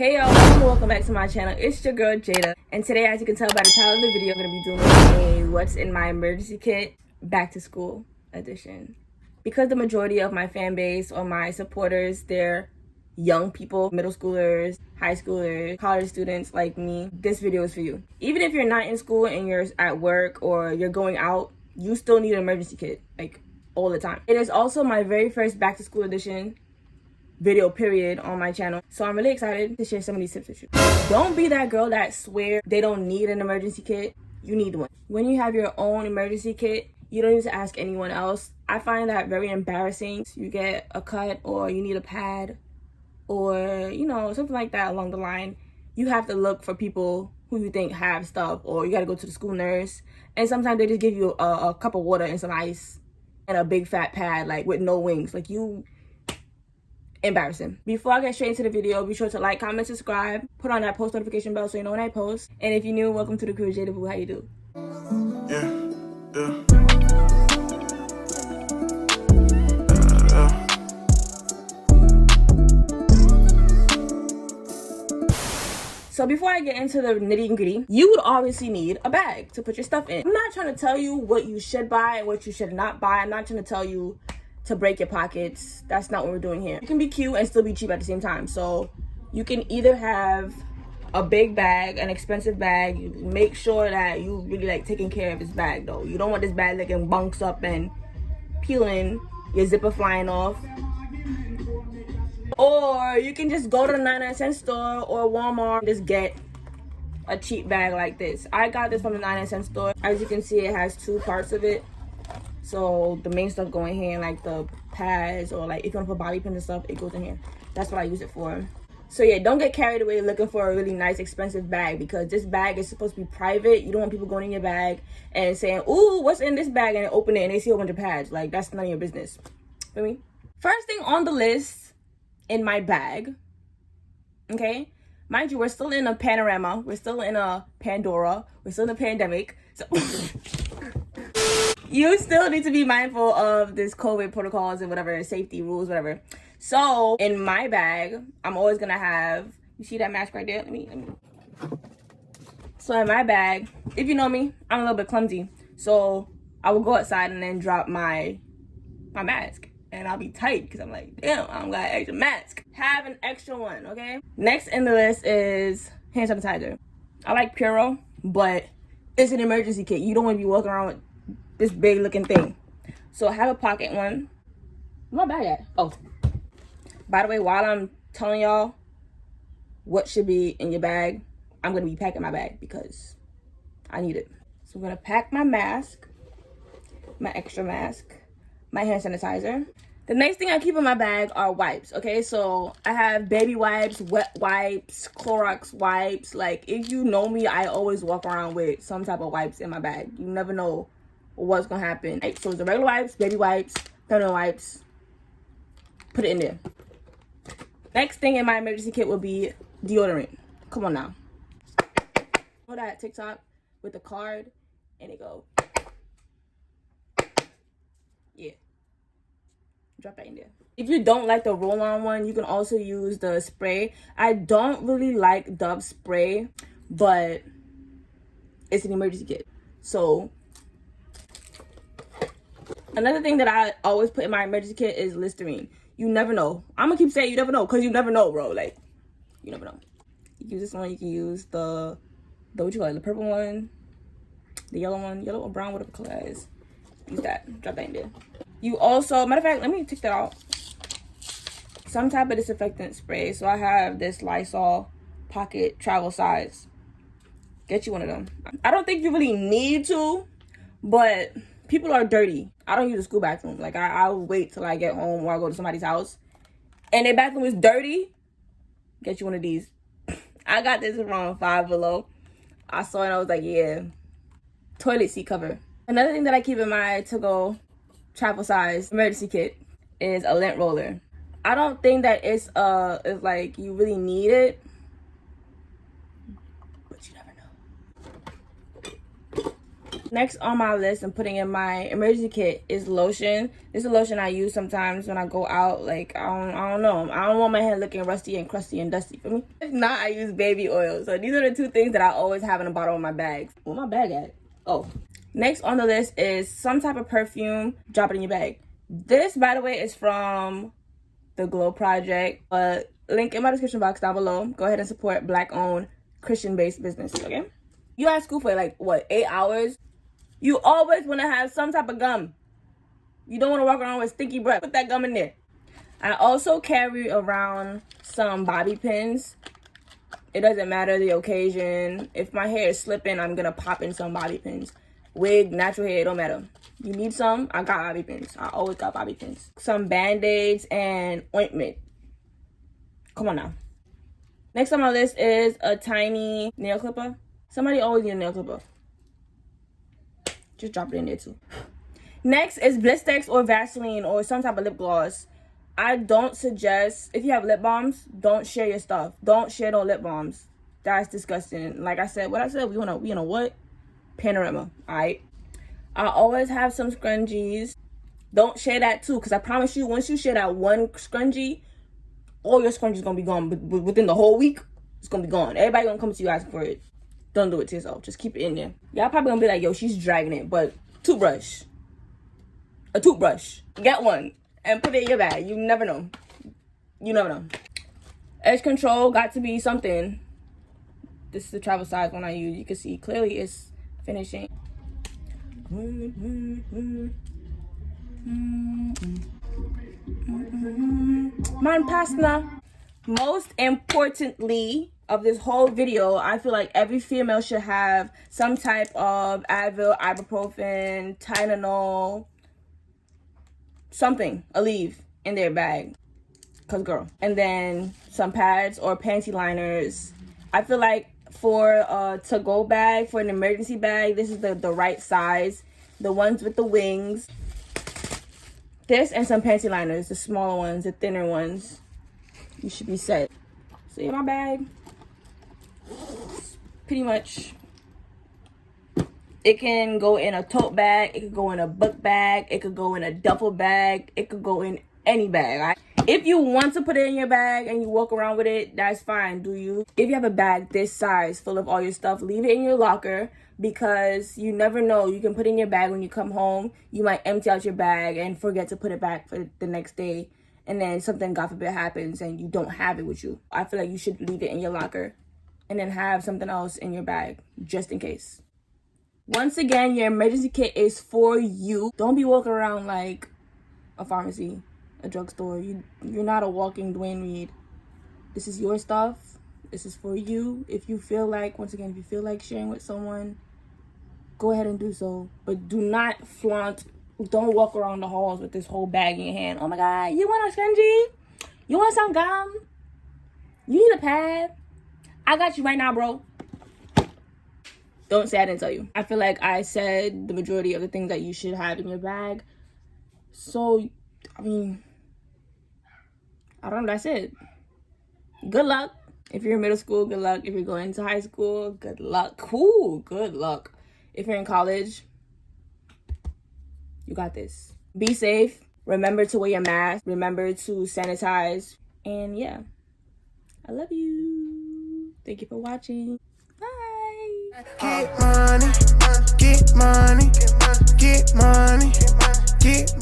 Hey y'all, welcome back to my channel. It's your girl Jada, and today, as you can tell by the title of the video, I'm going to be doing a what's in my emergency kit back to school edition. Because the majority of my fan base or my supporters, they're young people, middle schoolers, high schoolers, college students like me, this video is for you. Even if you're not in school and you're at work or you're going out, you still need an emergency kit, like all the time. It is also my very first back to school edition video period on my channel, so I'm really excited to share some of these tips with you. Don't be that girl that swear they don't need an emergency kit. You need one. When you have your own emergency kit, you don't need to ask anyone else. I find that very embarrassing. You get a cut or you need a pad or something like that along the line, you have to look for people who you think have stuff, or you got to go to the school nurse, and sometimes they just give you a cup of water and some ice and a big fat pad like with no wings. Like, you embarrassing. Before I get straight into the video, be sure to like, comment, subscribe, put on that post notification bell so you know when I post. And if you're new, welcome to the crew. Jada Boo, how you do? So before I get into the nitty and gritty, you would obviously need a bag to put your stuff in. I'm not trying to tell you what you should buy and what you should not buy. I'm not trying to tell you to break your pockets. That's not what we're doing here. You can be cute and still be cheap at the same time. So you can either have a big bag, an expensive bag. You make sure that you really like taking care of this bag though. You don't want this bag looking bunks up and peeling, your zipper flying off. Or you can just go to the 99-cent store or Walmart and just get a cheap bag like this. I got this from the 99-cent store. As you can see, it has two parts of it. So the main stuff go in here, like the pads, or like if you want to put bobby pins and stuff, it goes in here. That's what I use it for. So yeah, don't get carried away looking for a really nice expensive bag, because this bag is supposed to be private. You don't want people going in your bag and saying, ooh, what's in this bag, and they open it and they see a bunch of pads. Like, that's none of your business. Feel me? First thing on the list in my bag, okay, mind you, we're still in a panorama, we're still in a Pandora, we're still in a pandemic, so you still need to be mindful of this COVID protocols and whatever, safety rules, whatever. So in my bag, I'm always gonna have, you see that mask right there? Let me. So in my bag, if you know me, I'm a little bit clumsy. So I will go outside and then drop my mask. And I'll be tight because I'm like, damn, I don't got an extra mask. Have an extra one, okay? Next in the list is hand sanitizer. I like Puro, but it's an emergency kit. You don't want to be walking around with this big looking thing. So have a pocket one. Where's my bag at? Oh. By the way, while I'm telling y'all what should be in your bag, I'm going to be packing my bag because I need it. So I'm going to pack my mask, my extra mask, my hand sanitizer. The next thing I keep in my bag are wipes, okay? So I have baby wipes, wet wipes, Clorox wipes. Like, if you know me, I always walk around with some type of wipes in my bag. You never know what's gonna happen. Right, so the regular wipes, baby wipes, feminine wipes, put it in there. Next thing in my emergency kit will be deodorant. Come on now. Know that TikTok with the card and it go, yeah. Drop that in there. If you don't like the roll-on one, you can also use the spray. I don't really like Dove spray, but it's an emergency kit. So another thing that I always put in my emergency kit is Listerine. You never know. I'm gonna keep saying you never know, because you never know, bro. Like, you never know. You can use this one, you can use the what you call it, the purple one, the yellow one, yellow or brown, whatever color that is. Use that. Drop that in there. You also, matter of fact, let me take that out. Some type of disinfectant spray. So I have this Lysol pocket travel size. Get you one of them. I don't think you really need to, but people are dirty. I don't use a school bathroom. Like, I'll wait till I get home or I go to somebody's house and their bathroom is dirty. Get you one of these. I got this from Five Below. I saw it and I was like, yeah. Toilet seat cover. Another thing that I keep in my to-go travel size emergency kit is a lint roller. I don't think that it's like you really need it, but you never know. Next on my list and putting in my emergency kit is lotion. This is a lotion I use sometimes when I go out. Like, I don't know. I don't want my hair looking rusty and crusty and dusty for me. If not, I use baby oil. So these are the two things that I always have in the bottom of my bag. Where my bag at? Oh. Next on the list is some type of perfume. Drop it in your bag. This, by the way, is from the Glow Project. Link in my description box down below. Go ahead and support Black-owned, Christian-based business, okay? You at school for like, what, 8 hours? You always want to have some type of gum. You don't want to walk around with stinky breath. Put that gum in there. I also carry around some bobby pins. It doesn't matter the occasion. If my hair is slipping, I'm going to pop in some bobby pins. Wig, natural hair, it don't matter. You need some? I got bobby pins. I always got bobby pins. Some band-aids and ointment. Come on now. Next on my list is a tiny nail clipper. Somebody always need a nail clipper. Just drop it in there too. Next is Blistex or Vaseline or some type of lip gloss. I don't suggest, if you have lip balms, don't share your stuff. Don't share no lip balms. That's disgusting. Like I said, we on a what? Panorama, alright? I always have some scrunchies. Don't share that too, because I promise you, once you share that one scrunchie, all your scrunchies gonna be gone. But within the whole week, it's gonna be gone. Everybody gonna come to you asking for it. Don't do it to yourself. Just keep it in there. Y'all probably gonna be like, yo, she's dragging it. But toothbrush. A toothbrush. Get one. And put it in your bag. You never know. You never know. Edge control got to be something. This is the travel size one I use. You can see clearly it's finishing. Man pasta. Most importantly of this whole video, I feel like every female should have some type of Advil, ibuprofen, Tylenol, something, Aleve in their bag. Cause girl. And then some pads or panty liners. I feel like for a to-go bag, for an emergency bag, this is the right size. The ones with the wings. This and some panty liners, the smaller ones, the thinner ones. You should be set. So in my bag, pretty much, it can go in a tote bag, it could go in a book bag, it could go in a duffel bag, it could go in any bag, right? If you want to put it in your bag and you walk around with it, that's fine, do you? If you have a bag this size full of all your stuff, leave it in your locker, because you never know. You can put it in your bag when you come home. You might empty out your bag and forget to put it back for the next day. And then something, God forbid, happens and you don't have it with you. I feel like you should leave it in your locker and then have something else in your bag just in case. Once again, your emergency kit is for you. Don't be walking around like a pharmacy, a drugstore. You're not a walking Dwayne Reed. This is your stuff. This is for you. If you feel like, once again, if you feel like sharing with someone, go ahead and do so. But do not flaunt. Don't walk around the halls with this whole bag in your hand. Oh my God, you want a scrunchie? You want some gum? You need a pad? I got you right now, bro. Don't say I didn't tell you. I feel like I said the majority of the things that you should have in your bag. So, I mean, I don't know, that's it. Good luck. If you're in middle school, good luck. If you're going into high school, good luck. Cool, good luck. If you're in college, you got this. Be safe. Remember to wear your mask. Remember to sanitize. And yeah, I love you. Thank you for watching. Bye. Get money, get money, get money, get